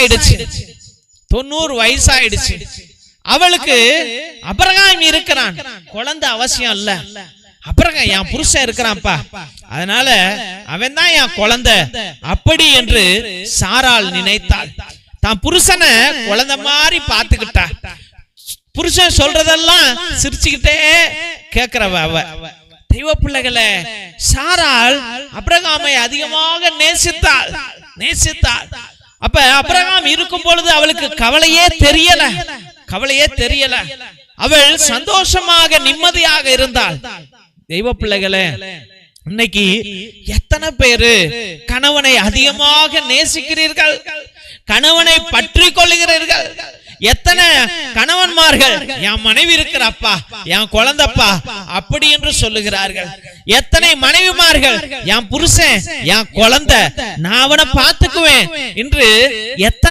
வயசாயிடுச்சு, 90 வயசாயிடுச்சு. அவளுக்கு அபிரகாம் இருக்கிறான், குழந்தை அவசியம் இல்ல. அபிரகாம் என் புருஷன் இருக்கிறான்ப்பா, அதனால அவன் தான் என் குழந்தை அப்படி என்று சாராள் நினைத்தாள். தான் புருஷனை குழந்தை மாதிரி பார்த்துக்கிட்டா. புருஷன் சொல்றதெல்லாம் சிரிச்சுக்கிட்டே கேட்கிறவ அவ. தெய்வ பிள்ளைகளே, சாராள் அபிரகாமை அதிகமாக நேசித்தாள். அப்ப அபிரகாம் இருக்கும் பொழுது அவளுக்கு கவலையே தெரியல. அவள் சந்தோஷமாக நிம்மதியாக இருந்தாள். தெய்வ பிள்ளைகளே, இன்னைக்கு எத்தனை பேரு கணவனை அதிகமாக நேசிக்கிறீர்கள், கணவனை பற்றி கொள்ளுகிறீர்கள்? எத்தனை கணவன்மார்கள் என் மனைவி இருக்கிறப்பா, என் குழந்தைப்பா அப்படி என்று சொல்லுகிறார்கள். எத்தனை மனைவிமார்கள் என் புருஷன், என் குழந்தை, நான் அவனை பார்த்துக்குவேன் என்று எத்தனை